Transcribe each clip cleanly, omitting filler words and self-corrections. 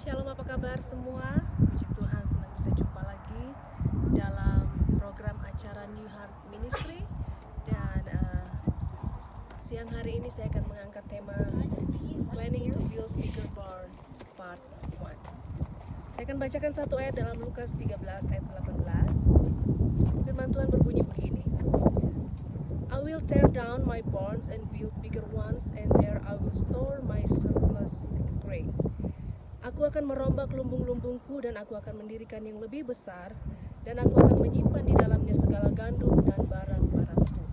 Shalom, apa kabar semua? Puji Tuhan, senang bisa jumpa lagi dalam program acara New Heart Ministry. Dan siang hari ini saya akan mengangkat tema Planning to Build Bigger Barn Part 1. Saya akan bacakan satu ayat dalam Lukas 13 ayat 18. Firman Tuhan berbunyi begini. I will tear down my barns and build bigger ones, and there I will store my surplus grain. Aku akan merombak lumbung-lumbungku dan aku akan mendirikan yang lebih besar, dan aku akan menyimpan di dalamnya segala gandum dan barang-barangku.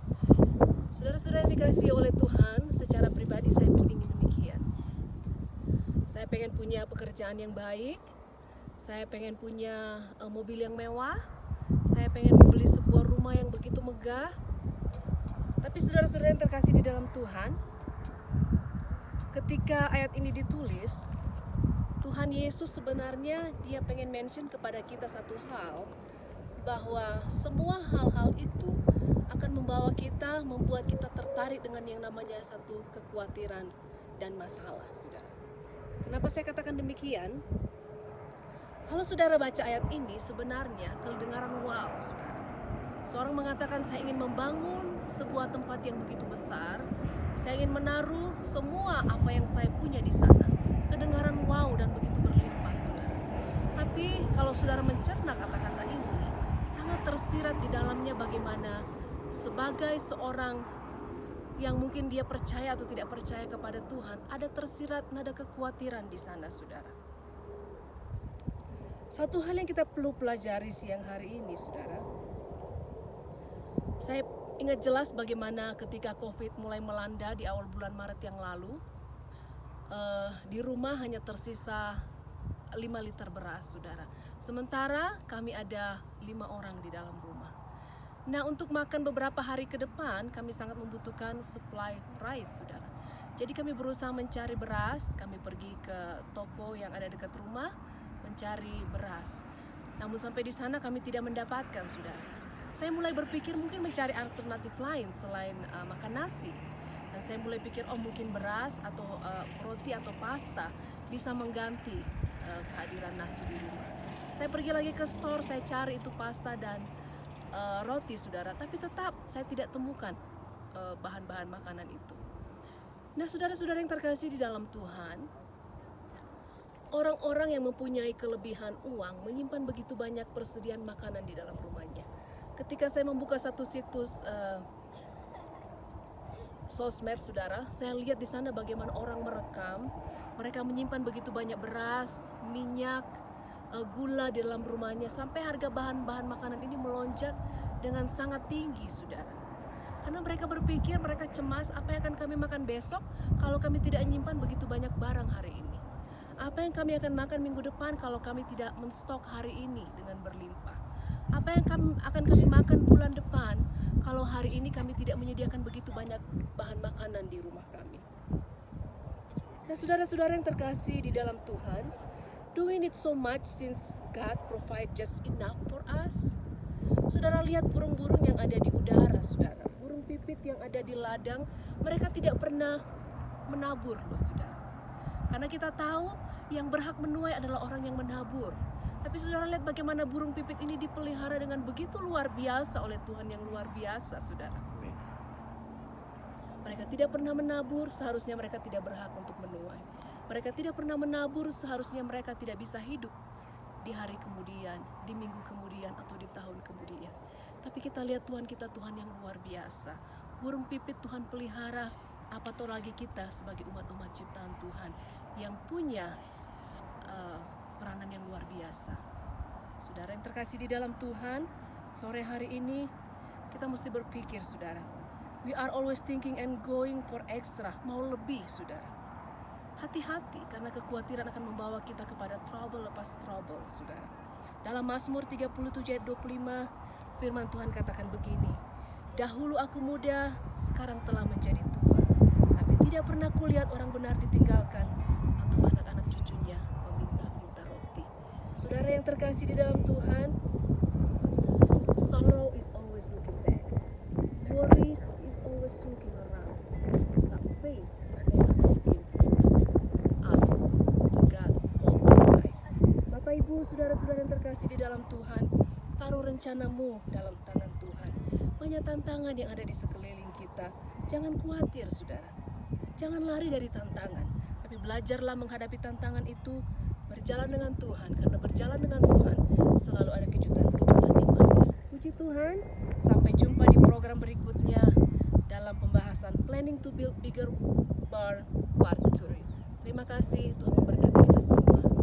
Saudara-saudara yang dikasihi oleh Tuhan, secara pribadi saya pun ingin demikian. Saya pengen punya pekerjaan yang baik, saya pengen punya mobil yang mewah, saya pengen membeli sebuah rumah yang begitu megah. Tapi saudara-saudara yang terkasih di dalam Tuhan, ketika ayat ini ditulis, Tuhan Yesus sebenarnya dia pengen mention kepada kita satu hal, bahwa semua hal-hal itu akan membawa kita, membuat kita tertarik dengan yang namanya satu kekhawatiran dan masalah, saudara. Kenapa saya katakan demikian? Kalau saudara baca ayat ini, sebenarnya kedengaran wow, saudara. Seorang mengatakan, saya ingin membangun sebuah tempat yang begitu besar, saya ingin menaruh semua apa yang saya punya di sana. Kedengaran wow dan begitu berlimpah, saudara. Tapi kalau saudara mencerna kata-kata ini, sangat tersirat di dalamnya bagaimana sebagai seorang yang mungkin dia percaya atau tidak percaya kepada Tuhan, ada tersirat nada kekhawatiran di sana, saudara. Satu hal yang kita perlu pelajari siang hari ini, saudara. Saya ingat jelas bagaimana ketika COVID mulai melanda di awal bulan Maret yang lalu, di rumah hanya tersisa 5 liter beras, saudara. Sementara kami ada 5 orang di dalam rumah. Nah, untuk makan beberapa hari ke depan, kami sangat membutuhkan supply rice, saudara. Jadi kami berusaha mencari beras, kami pergi ke toko yang ada dekat rumah, mencari beras. Namun sampai di sana kami tidak mendapatkan, saudara. Saya mulai berpikir mungkin mencari alternatif lain selain makan nasi. Dan saya mulai pikir, mungkin beras atau roti atau pasta bisa mengganti kehadiran nasi di rumah. Saya pergi lagi ke store, saya cari itu pasta dan roti, saudara. Tapi tetap saya tidak temukan bahan-bahan makanan itu. Nah, saudara-saudara yang terkasih di dalam Tuhan, orang-orang yang mempunyai kelebihan uang menyimpan begitu banyak persediaan makanan di dalam rumahnya. Ketika saya membuka satu situs sosmed, saudara, saya lihat di sana bagaimana orang merekam, mereka menyimpan begitu banyak beras, minyak, gula di dalam rumahnya, sampai harga bahan-bahan makanan ini melonjak dengan sangat tinggi, saudara. Karena mereka berpikir, mereka cemas, apa yang akan kami makan besok kalau kami tidak menyimpan begitu banyak barang hari ini? Apa yang kami akan makan minggu depan kalau kami tidak menstok hari ini dengan berlimpah? Apa yang akan kami makan bulan depan kalau hari ini kami tidak menyediakan begitu banyak bahan makanan di rumah kami? Nah, saudara-saudara yang terkasih di dalam Tuhan, do we need so much since God provide just enough for us? Saudara lihat burung-burung yang ada di udara, saudara. Burung pipit yang ada di ladang, mereka tidak pernah menabur, loh, saudara. Karena kita tahu yang berhak menuai adalah orang yang menabur. Tapi saudara lihat bagaimana burung pipit ini dipelihara dengan begitu luar biasa oleh Tuhan yang luar biasa, saudara. Mereka tidak pernah menabur, seharusnya mereka tidak berhak untuk menuai. Mereka tidak pernah menabur, seharusnya mereka tidak bisa hidup di hari kemudian, di minggu kemudian, atau di tahun kemudian. Tapi kita lihat Tuhan kita, Tuhan yang luar biasa. Burung pipit Tuhan pelihara, apatah lagi kita sebagai umat-umat ciptaan Tuhan yang punya peranan yang luar biasa. Saudara yang terkasih di dalam Tuhan, sore hari ini kita mesti berpikir, saudara. We are always thinking and going for extra, mau lebih, saudara. Hati-hati, karena kekhawatiran akan membawa kita kepada trouble lepas trouble, saudara. Dalam Mazmur 37 ayat 25, firman Tuhan katakan begini, dahulu aku muda, sekarang telah menjadi tua, tapi tidak pernah kulihat orang benar ditinggalkan, atau anak-anak cucunya meminta-minta roti. Saudara yang terkasih di dalam Tuhan, sorrow is always looking back, worries is always looking around, but faith never looking up to God all the time. saudara-saudara yang terkasih di dalam Tuhan, taruh rencanamu dalam tangan Tuhan. Banyak tantangan yang ada di sekeliling kita. Jangan khawatir, saudara. Jangan lari dari tantangan, tapi belajarlah menghadapi tantangan itu, berjalan dengan Tuhan. Karena berjalan dengan Tuhan selalu ada kejutan-kejutan yang manis. Puji Tuhan, sampai jumpa di program berikutnya dalam pembahasan Planning to Build Bigger Barn Part 2. Terima kasih, Tuhan memberkati kita semua.